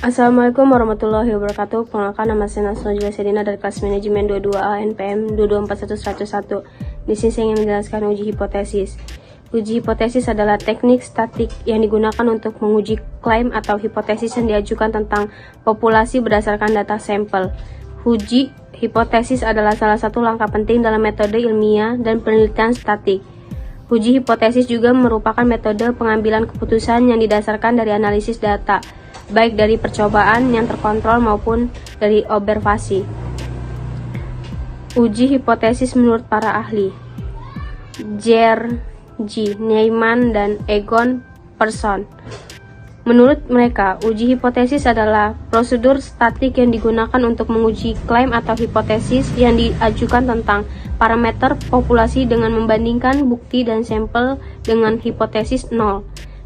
Assalamualaikum warahmatullahi wabarakatuh. Perkenalkan, nama saya Nasrul Sedina dari kelas manajemen 22A NPM 2241101. Di sini saya ingin menjelaskan uji hipotesis. Uji hipotesis adalah teknik statik yang digunakan untuk menguji klaim atau hipotesis yang diajukan tentang populasi berdasarkan data sampel. Uji hipotesis adalah salah satu langkah penting dalam metode ilmiah dan penelitian statik. Uji hipotesis juga merupakan metode pengambilan keputusan yang didasarkan dari analisis data, baik dari percobaan yang terkontrol maupun dari observasi. Uji hipotesis menurut para ahli G. Neyman dan Egon Pearson. Menurut mereka, uji hipotesis adalah prosedur statik yang digunakan untuk menguji klaim atau hipotesis yang diajukan tentang parameter populasi dengan membandingkan bukti dan sampel dengan hipotesis nol,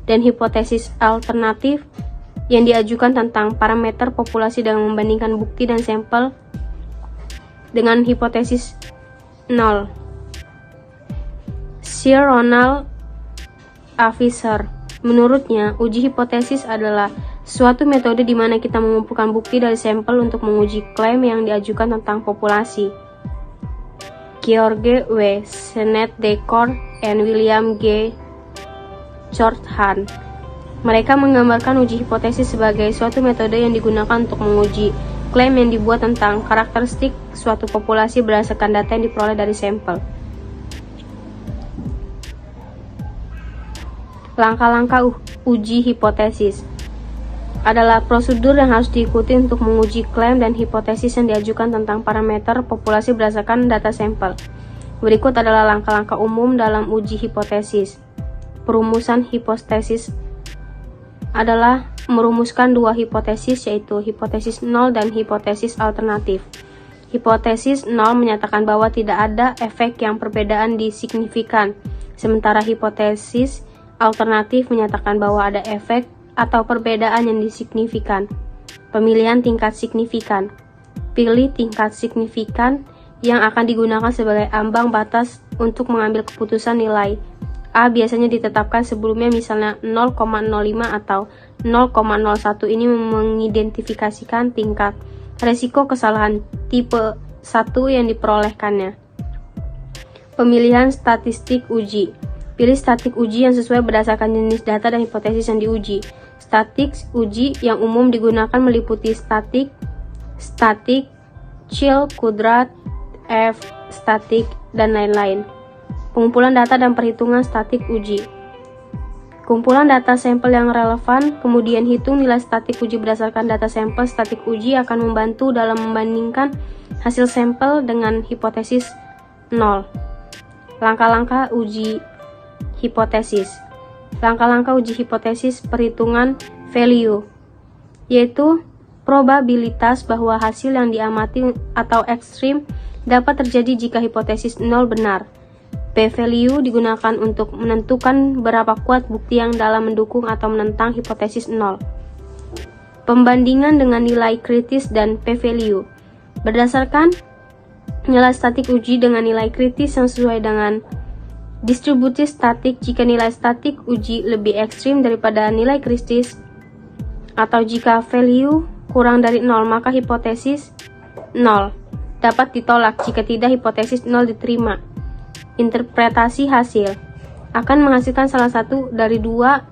dan hipotesis alternatif yang diajukan tentang parameter populasi dengan membandingkan bukti dan sampel dengan hipotesis nol. Sir Ronald A. Fisher. Menurutnya, uji hipotesis adalah suatu metode di mana kita mengumpulkan bukti dari sampel untuk menguji klaim yang diajukan tentang populasi. George W. Sennett Decor and William G. Shorthand. Mereka menggambarkan uji hipotesis sebagai suatu metode yang digunakan untuk menguji klaim yang dibuat tentang karakteristik suatu populasi berdasarkan data yang diperoleh dari sampel. Langkah-langkah uji hipotesis adalah prosedur yang harus diikuti untuk menguji klaim dan hipotesis yang diajukan tentang parameter populasi berdasarkan data sampel. Berikut adalah langkah-langkah umum dalam uji hipotesis. Perumusan hipotesis adalah merumuskan dua hipotesis, yaitu hipotesis nol dan hipotesis alternatif. Hipotesis nol menyatakan bahwa tidak ada efek yang perbedaan signifikan, sementara hipotesis alternatif menyatakan bahwa ada efek atau perbedaan yang signifikan. Pemilihan tingkat signifikan. Pilih tingkat signifikan yang akan digunakan sebagai ambang batas untuk mengambil keputusan nilai. A biasanya ditetapkan sebelumnya, misalnya 0,05 atau 0,01. Ini mengidentifikasikan tingkat resiko kesalahan tipe 1 yang diperolehkannya. Pemilihan statistik uji. Pilih statik uji yang sesuai berdasarkan jenis data dan hipotesis yang diuji. Statik uji yang umum digunakan meliputi statik, Child, Kudrat, F, statik, dan lain-lain. Pengumpulan data dan perhitungan statik uji. Kumpulan data sampel yang relevan, kemudian hitung nilai statik uji berdasarkan data sampel. Statik uji akan membantu dalam membandingkan hasil sampel dengan hipotesis nol. Langkah-langkah uji hipotesis. Langkah-langkah uji hipotesis perhitungan value, yaitu probabilitas bahwa hasil yang diamati atau ekstrim dapat terjadi jika hipotesis nol benar. P-value digunakan untuk menentukan berapa kuat bukti yang dalam mendukung atau menentang hipotesis nol. Pembandingan dengan nilai kritis dan P-value. Berdasarkan nilai statik uji dengan nilai kritis yang sesuai dengan distribusi statik, jika nilai statik uji lebih ekstrim daripada nilai kritis, atau jika value kurang dari 0, maka hipotesis 0 dapat ditolak. Jika tidak, hipotesis 0 diterima. Interpretasi hasil akan menghasilkan salah satu dari dua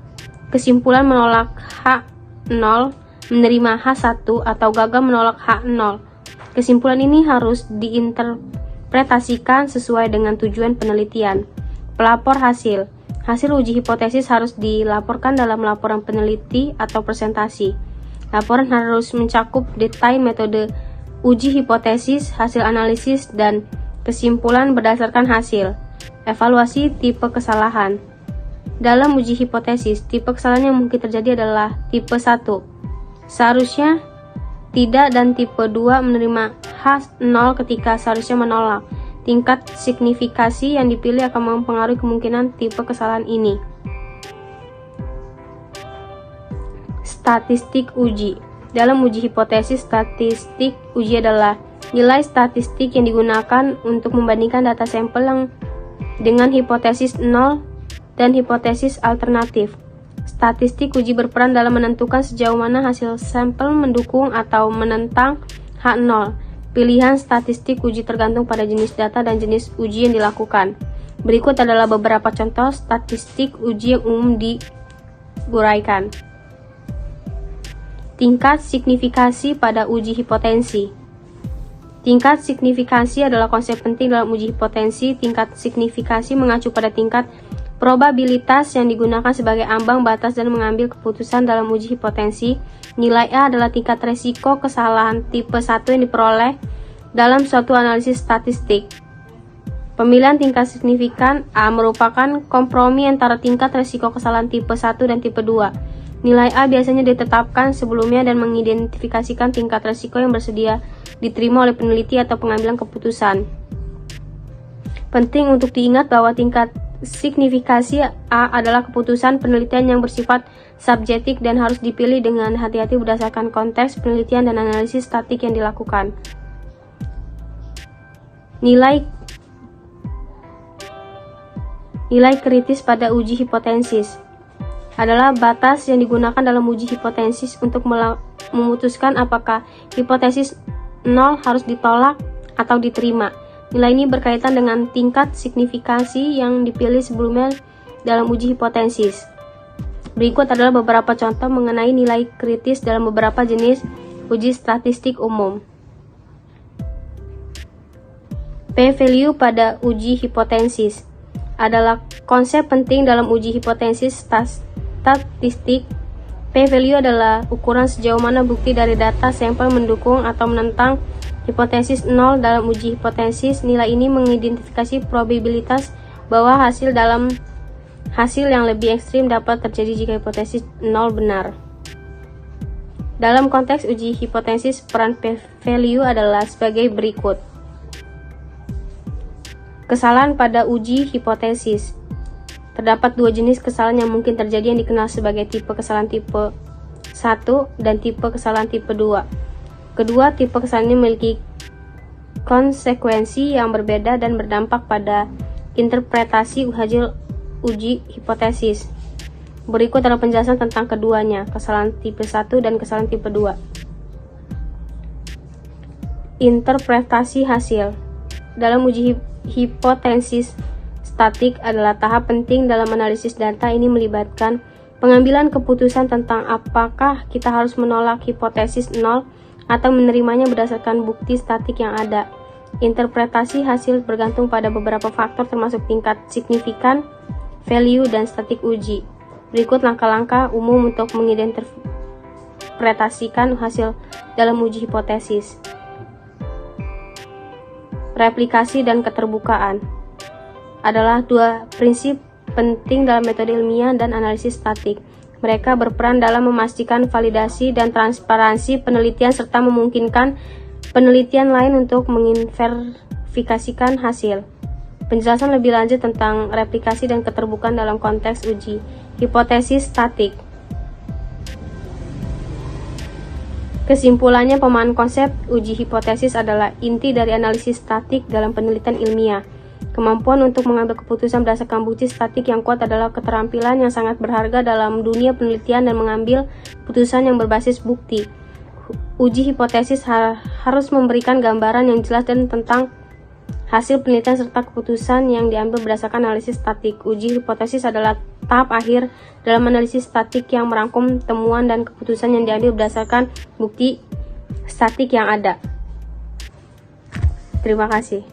kesimpulan: menolak H0, menerima H1, atau gagal menolak H0. Kesimpulan ini harus diinterpretasikan sesuai dengan tujuan penelitian. Pelapor hasil. Hasil uji hipotesis harus dilaporkan dalam laporan peneliti atau presentasi. Laporan harus mencakup detail metode uji hipotesis, hasil analisis, dan kesimpulan berdasarkan hasil. Evaluasi tipe kesalahan. Dalam uji hipotesis, tipe kesalahan yang mungkin terjadi adalah tipe 1. Seharusnya tidak, dan tipe 2 menerima H0 ketika seharusnya menolak. Tingkat signifikasi yang dipilih akan mempengaruhi kemungkinan tipe kesalahan ini. Statistik uji. Dalam uji hipotesis, statistik uji adalah nilai statistik yang digunakan untuk membandingkan data sampel yang dengan hipotesis nol dan hipotesis alternatif. Statistik uji berperan dalam menentukan sejauh mana hasil sampel mendukung atau menentang H0. Pilihan statistik uji tergantung pada jenis data dan jenis uji yang dilakukan. Berikut adalah beberapa contoh statistik uji yang umum diuraikan. Tingkat signifikasi pada uji hipotensi. Tingkat signifikasi adalah konsep penting dalam uji hipotensi. Tingkat signifikasi mengacu pada tingkat probabilitas yang digunakan sebagai ambang batas dan mengambil keputusan dalam uji hipotensi. Nilai A adalah tingkat resiko kesalahan tipe 1 yang diperoleh dalam suatu analisis statistik. Pemilihan tingkat signifikan A merupakan kompromi antara tingkat resiko kesalahan tipe 1 dan tipe 2. Nilai A biasanya ditetapkan sebelumnya dan mengidentifikasikan tingkat resiko yang bersedia diterima oleh peneliti atau pengambilan keputusan. Penting untuk diingat bahwa tingkat signifikasi A adalah keputusan penelitian yang bersifat subjektif dan harus dipilih dengan hati-hati berdasarkan konteks penelitian dan analisis statistik yang dilakukan. Nilai kritis pada uji hipotesis adalah batas yang digunakan dalam uji hipotesis untuk memutuskan apakah hipotesis 0 harus ditolak atau diterima. Nilai ini berkaitan dengan tingkat signifikasi yang dipilih sebelumnya dalam uji hipotesis. Berikut adalah beberapa contoh mengenai nilai kritis dalam beberapa jenis uji statistik umum. P-value pada uji hipotesis adalah konsep penting dalam uji hipotesis statistik. P-value adalah ukuran sejauh mana bukti dari data sampel mendukung atau menentang hipotesis 0 dalam uji hipotesis. Nilai ini mengidentifikasi probabilitas bahwa hasil yang lebih ekstrim dapat terjadi jika hipotesis 0 benar. Dalam konteks uji hipotesis, peran p-value adalah sebagai berikut. Kesalahan pada uji hipotesis. Terdapat dua jenis kesalahan yang mungkin terjadi yang dikenal sebagai tipe kesalahan tipe 1 dan tipe kesalahan tipe 2. Kedua tipe kesalahan ini memiliki konsekuensi yang berbeda dan berdampak pada interpretasi hasil uji hipotesis. Berikut adalah penjelasan tentang keduanya, kesalahan tipe 1 dan kesalahan tipe 2. Interpretasi hasil. Dalam uji hipotesis statik adalah tahap penting dalam analisis data. Ini melibatkan pengambilan keputusan tentang apakah kita harus menolak hipotesis 0 atau menerimanya berdasarkan bukti statik yang ada. Interpretasi hasil bergantung pada beberapa faktor termasuk tingkat signifikan, value, dan statik uji. Berikut langkah-langkah umum untuk mengidentifikasikan hasil dalam uji hipotesis. Replikasi dan keterbukaan adalah dua prinsip penting dalam metode ilmiah dan analisis statik. Mereka berperan dalam memastikan validasi dan transparansi penelitian serta memungkinkan penelitian lain untuk menginverifikasikan hasil. Penjelasan lebih lanjut tentang replikasi dan keterbukaan dalam konteks uji hipotesis statik. Kesimpulannya, pemahaman konsep uji hipotesis adalah inti dari analisis statik dalam penelitian ilmiah. Kemampuan untuk mengambil keputusan berdasarkan bukti statik yang kuat adalah keterampilan yang sangat berharga dalam dunia penelitian dan mengambil keputusan yang berbasis bukti. Uji hipotesis harus memberikan gambaran yang jelas dan tentang hasil penelitian serta keputusan yang diambil berdasarkan analisis statik. Uji hipotesis adalah tahap akhir dalam analisis statik yang merangkum temuan dan keputusan yang diambil berdasarkan bukti statik yang ada. Terima kasih.